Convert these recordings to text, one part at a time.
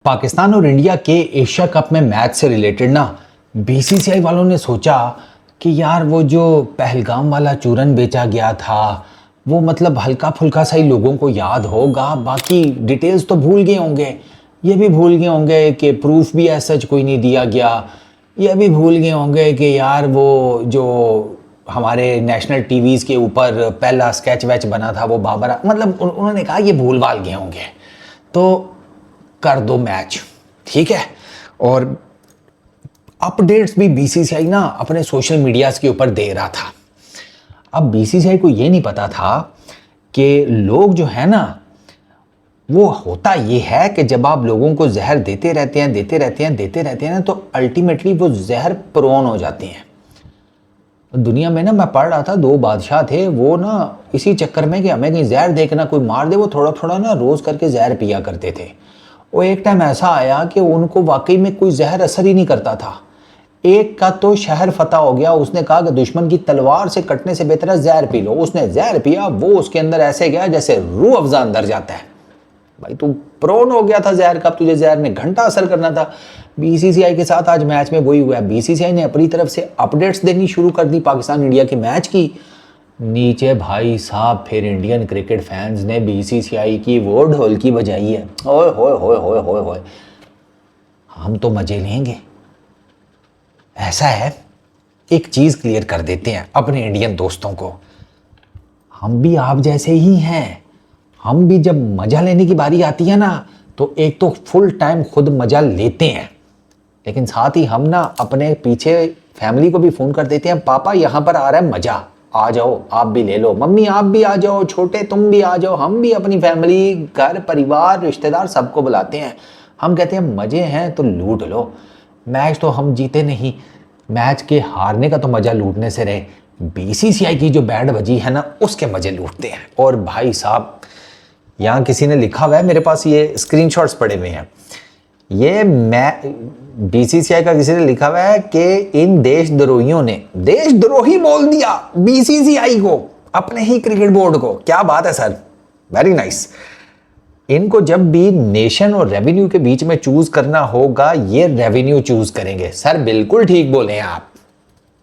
पाकिस्तान और इंडिया के Asia cup में मैच से रिलेटेड ना बीसीसीआई वालों ने सोचा कि यार वो जो पहलगाम वाला चूरन बेचा गया था वो मतलब हल्का फुल्का सा ही लोगों को याद होगा, बाकी डिटेल्स तो भूल गए होंगे। ये भी भूल गए होंगे कि प्रूफ भी ऐसा सच कोई नहीं दिया गया। ये भी भूल गए होंगे कि यार वो जो हमारे नेशनल टीवीज़ के ऊपर पहला स्केच वैच बना था वो बाबर, मतलब उन्होंने कहा ये भूल भाल गए होंगे तो कर दो मैच, ठीक है। और अपडेट्स भी बीसीसीआई ना अपने सोशल मीडियाज के ऊपर दे रहा था। अब बीसीसीआई को ये नहीं पता था कि लोग जो है ना, वो होता ये है कि जब आप लोगों को जहर देते रहते हैं ना, तो अल्टीमेटली वो जहर प्रोन हो जाते हैं। दुनिया में ना मैं पढ़ रहा था, दो बादशाह थे, वो ना इसी चक्कर में कि हमें कहीं जहर देकर कोई मार दे, वो थोड़ा थोड़ा ना रोज़ करके जहर पिया करते थे। वो एक टाइम ऐसा आया कि उनको वाकई में कोई जहर असर ही नहीं करता था। एक का तो शहर फतह हो गया, उसने कहा कि दुश्मन की तलवार से कटने से बेहतर है जहर पी लो। उसने जहर पिया, वो उसके अंदर ऐसे गया जैसे रूह अफ़ज़ा अंदर जाता है। भाई तू प्रोन हो गया था जहर का, तुझे जहर ने घंटा असर करना था। बीसीसीआई के साथ आज मैच में वही हुआ है। बीसीसीआई ने अपनी तरफ से अपडेट्स देनी शुरू कर दी पाकिस्तान इंडिया के मैच की। नीचे भाई साहब फिर इंडियन क्रिकेट फैंस ने बीसीसीआई की वो ढोलकी बजाई है, ओए होए होए होए होए होए, हम तो मजे लेंगे। ऐसा है, एक चीज क्लियर कर देते हैं अपने इंडियन दोस्तों को, हम भी आप जैसे ही हैं। हम भी जब मजा लेने की बारी आती है ना, तो एक तो फुल टाइम खुद मजा लेते हैं, लेकिन साथ ही हम ना अपने पीछे फैमिली को भी फोन कर देते हैं, पापा यहाँ पर आ रहा है मजा, आ जाओ आप भी ले लो, मम्मी आप भी आ जाओ, छोटे तुम भी आ जाओ। हम भी अपनी फैमिली, घर परिवार, रिश्तेदार सबको बुलाते हैं। हम कहते हैं मज़े हैं तो लूट लो। मैच तो हम जीते नहीं, मैच के हारने का तो मज़ा लूटने से रहे, बीसीसीआई की जो बैंड बजी है ना उसके मज़े लूटते हैं। और भाई साहब यहाँ किसी ने लिखा हुआ है, मेरे पास ये स्क्रीनशॉट्स पड़े हुए हैं, ये मैं बीसीसीआई का किसी ने लिखा हुआ है कि इन देशद्रोहियों ने देशद्रोही बोल दिया बीसीसीआई को, अपने ही क्रिकेट बोर्ड को। क्या बात है सर, वेरी नाइस। इनको जब भी नेशन और रेवेन्यू के बीच में चूज करना होगा, ये रेवेन्यू चूज करेंगे। सर बिल्कुल ठीक बोले हैं आप,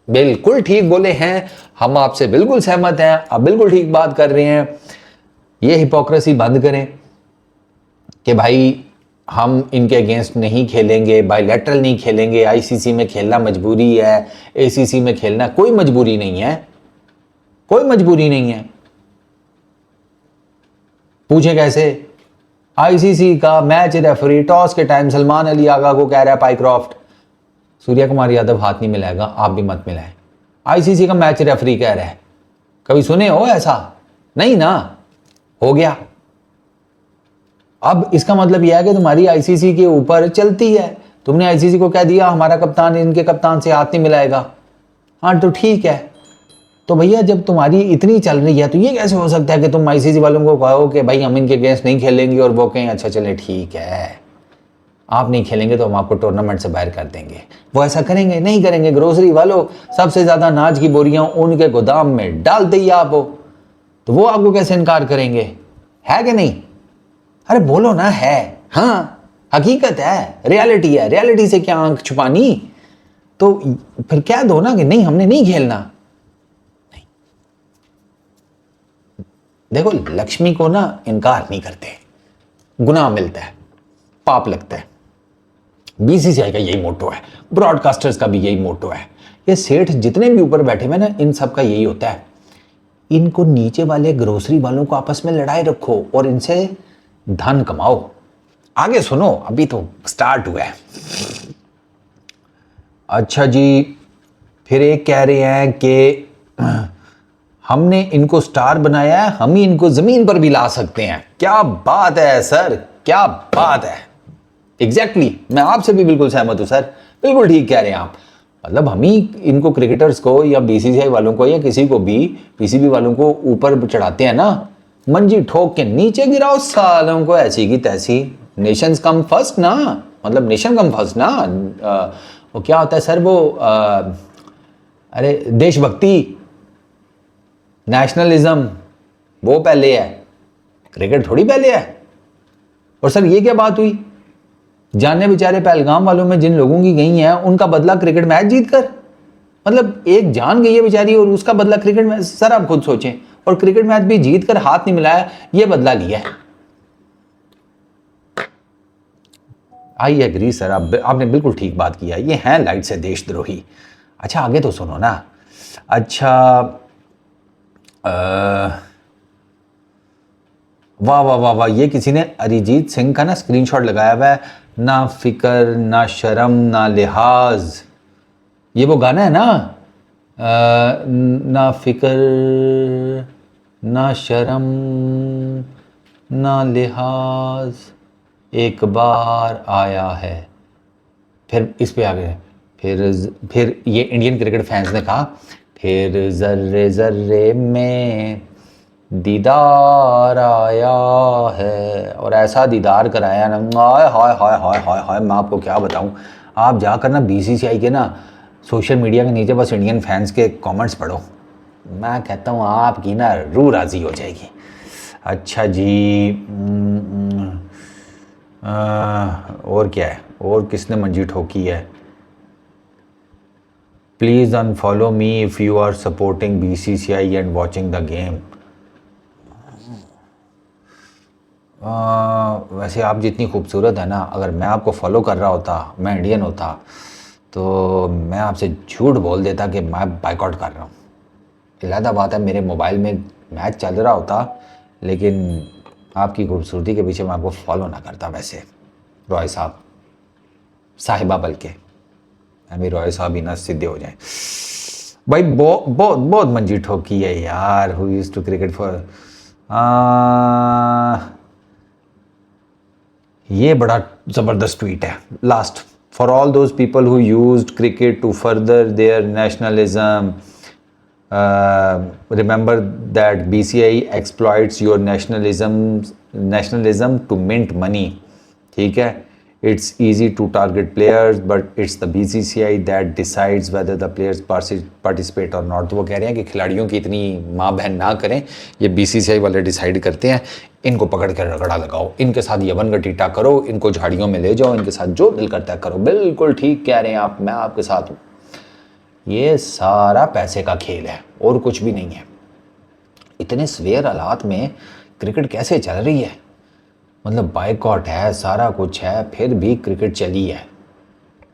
बिल्कुल ठीक बोले हैं, हम आपसे बिल्कुल सहमत हैं, आप बिल्कुल ठीक बात कर रहे हैं। ये हिपोक्रेसी बंद करें कि भाई हम इनके अगेंस्ट नहीं खेलेंगे, बायलैटरल नहीं खेलेंगे, आईसीसी में खेलना मजबूरी है, एसीसी में खेलना कोई मजबूरी नहीं है, कोई मजबूरी नहीं है। पूछे कैसे? आईसीसी का मैच रेफरी टॉस के टाइम सलमान अली आगा को कह रहा है पाइक्रॉफ्ट, सूर्या कुमार यादव हाथ नहीं मिलाएगा, आप भी मत मिलाएं। आईसीसी का मैच रेफरी कह रहा है, कभी सुने हो ऐसा? नहीं ना, हो गया। अब इसका मतलब यह है कि तुम्हारी आईसीसी के ऊपर चलती है, तुमने आईसीसी को कह दिया हमारा कप्तान इनके कप्तान से हाथ नहीं मिलाएगा, हाँ तो ठीक है। तो भैया जब तुम्हारी इतनी चल रही है तो ये कैसे हो सकता है कि तुम आईसीसी वालों को कहो कि भाई हम इनके अगेंस्ट नहीं खेलेंगे और वो कहें अच्छा चले ठीक है, आप नहीं खेलेंगे तो हम आपको टूर्नामेंट से बाहर कर देंगे। वो ऐसा करेंगे? नहीं करेंगे। ग्रोसरी वालों, सबसे ज्यादा अनाज की बोरियां उनके गोदाम में डालते ही आप हो, तो वो आपको कैसे इनकार करेंगे? है कि नहीं? अरे बोलो ना, है, हाँ हकीकत है, रियलिटी है, रियलिटी से क्या आंख छुपानी। तो फिर कह दो ना कि नहीं हमने नहीं खेलना। नहीं, देखो लक्ष्मी को ना इनकार नहीं करते, गुनाह मिलता है, पाप लगता है। बीसीसीआई का यही मोटो है, ब्रॉडकास्टर्स का भी यही मोटो है। ये सेठ जितने भी ऊपर बैठे हुए ना, इन सब का यही होता है, इनको नीचे वाले ग्रोसरी वालों को आपस में लड़ाई रखो और इनसे धन कमाओ। आगे सुनो, अभी तो स्टार्ट हुआ है। अच्छा जी, फिर एक कह रहे हैं कि हमने इनको स्टार बनाया है, हम ही इनको जमीन पर भी ला सकते हैं। क्या बात है सर, क्या बात है। एग्जैक्टली, मैं आपसे भी बिल्कुल सहमत हूं सर, बिल्कुल ठीक कह रहे हैं आप। मतलब हम ही इनको क्रिकेटर्स को या बीसीसीआई वालों को या किसी को भी पीसीबी वालों को ऊपर चढ़ाते हैं ना, मंजी ठोक के नीचे गिराओ सालों को ऐसी की तैसी। नेशंस कम फर्स्ट ना, मतलब नेशन कम फर्स्ट ना। वो क्या होता है सर, वो अरे देशभक्ति, नेशनलिज्म, वो पहले है, क्रिकेट थोड़ी पहले है। और सर ये क्या बात हुई जाने बेचारे पहलगाम वालों में जिन लोगों की गई हैं उनका बदला क्रिकेट मैच जीत कर, मतलब एक जान गई है बेचारी और उसका बदला क्रिकेट मैच। सर आप खुद सोचें, और क्रिकेट मैच भी जीत कर हाथ नहीं मिलाया, ये बदला लिया है। आई एग्री सर, आपने बिल्कुल ठीक बात किया, ये हैं लाइट से देशद्रोही। अच्छा आगे तो सुनो ना। अच्छा वाह वाह वाह वाह, ये किसी ने अरिजीत सिंह का ना स्क्रीनशॉट लगाया हुआ है। ना फिकर ना शर्म ना लिहाज, ये वो गाना है ना, ना फिकर ना शर्म ना लिहाज, एक बार आया है। फिर इस पे आ गए, फिर ये इंडियन क्रिकेट फैंस ने कहा, फिर जर्रे जर्रे में दीदार आया है, और ऐसा दीदार कराया ना, हाय हाय हाय हाय हाय हाय, मैं आपको क्या बताऊं। आप जाकर ना बीसीसीआई के ना सोशल मीडिया के नीचे बस इंडियन फैंस के कमेंट्स पढ़ो, मैं कहता हूँ आपकी ना रूह राजी हो जाएगी। अच्छा जी, और क्या है, और किसने मंजी ठोकी है। Please unfollow me if you are supporting BCCI and watching the game. वैसे आप जितनी खूबसूरत है ना, अगर मैं आपको फॉलो कर रहा होता, मैं इंडियन होता, तो मैं आपसे झूठ बोल देता कि मैं बाइकआउट कर रहा हूँ। अलहदा बात है मेरे मोबाइल में मैच चल रहा होता, लेकिन आपकी खूबसूरती के पीछे मैं आपको फॉलो ना करता। वैसे रॉय साहब, साहिबा बल्कि, अभी रॉय साहब ही ना सीधे हो जाए। भाई बहुत बहुत बहुत मंजी ठोकी है यार, who used to cricket for, ये बड़ा ज़बरदस्त ट्वीट है last. For all those people who used cricket to further their nationalism, remember that BCI exploits your nationalism to mint money, ठीक है। It's easy to target players but it's the BCCI that decides whether the players participate or not। तो वो कह रहे हैं कि खिलाड़ियों की इतनी माँ बहन ना करें, ये BCCI वाले डिसाइड करते हैं, इनको पकड़ कर रगड़ा लगाओ, इनके साथ यवन गटीटा करो, इनको झाड़ियों में ले जाओ, इनके साथ जो दिल करता है करो। बिल्कुल ठीक कह रहे हैं आप, मैं आपके साथ हूँ। ये सारा पैसे का खेल है और कुछ भी नहीं है। इतने सवेर हालात में क्रिकेट कैसे चल रही है, मतलब बाइकआउट है, सारा कुछ है, फिर भी क्रिकेट चली है।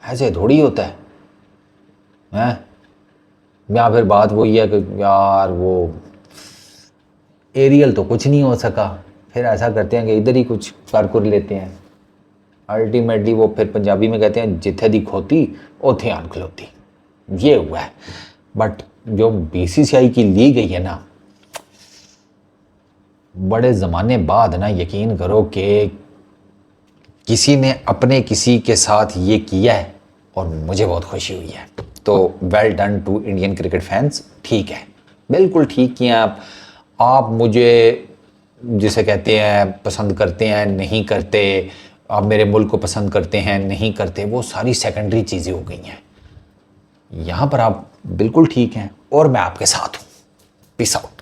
ऐसे थोड़ी होता है हैं। या फिर बात वही है कि यार वो एरियल तो कुछ नहीं हो सका, फिर ऐसा करते हैं कि इधर ही कुछ कर लेते हैं। अल्टीमेटली वो फिर पंजाबी में कहते हैं जिथे दी खोती ओथे आन खलोती, ये हुआ है। बट जो बीसीसीआई की ली गई है ना, बड़े ज़माने बाद ना, यकीन करो कि किसी ने अपने किसी के साथ ये किया है और मुझे बहुत खुशी हुई है। तो well done to Indian cricket fans, ठीक है, बिल्कुल ठीक किया आप मुझे जिसे कहते हैं पसंद करते हैं नहीं करते, आप मेरे मुल्क को पसंद करते हैं नहीं करते, वो सारी सेकेंडरी चीज़ें हो गई हैं। यहाँ पर आप बिल्कुल ठीक हैं और मैं आपके साथ हूँ। Peace out.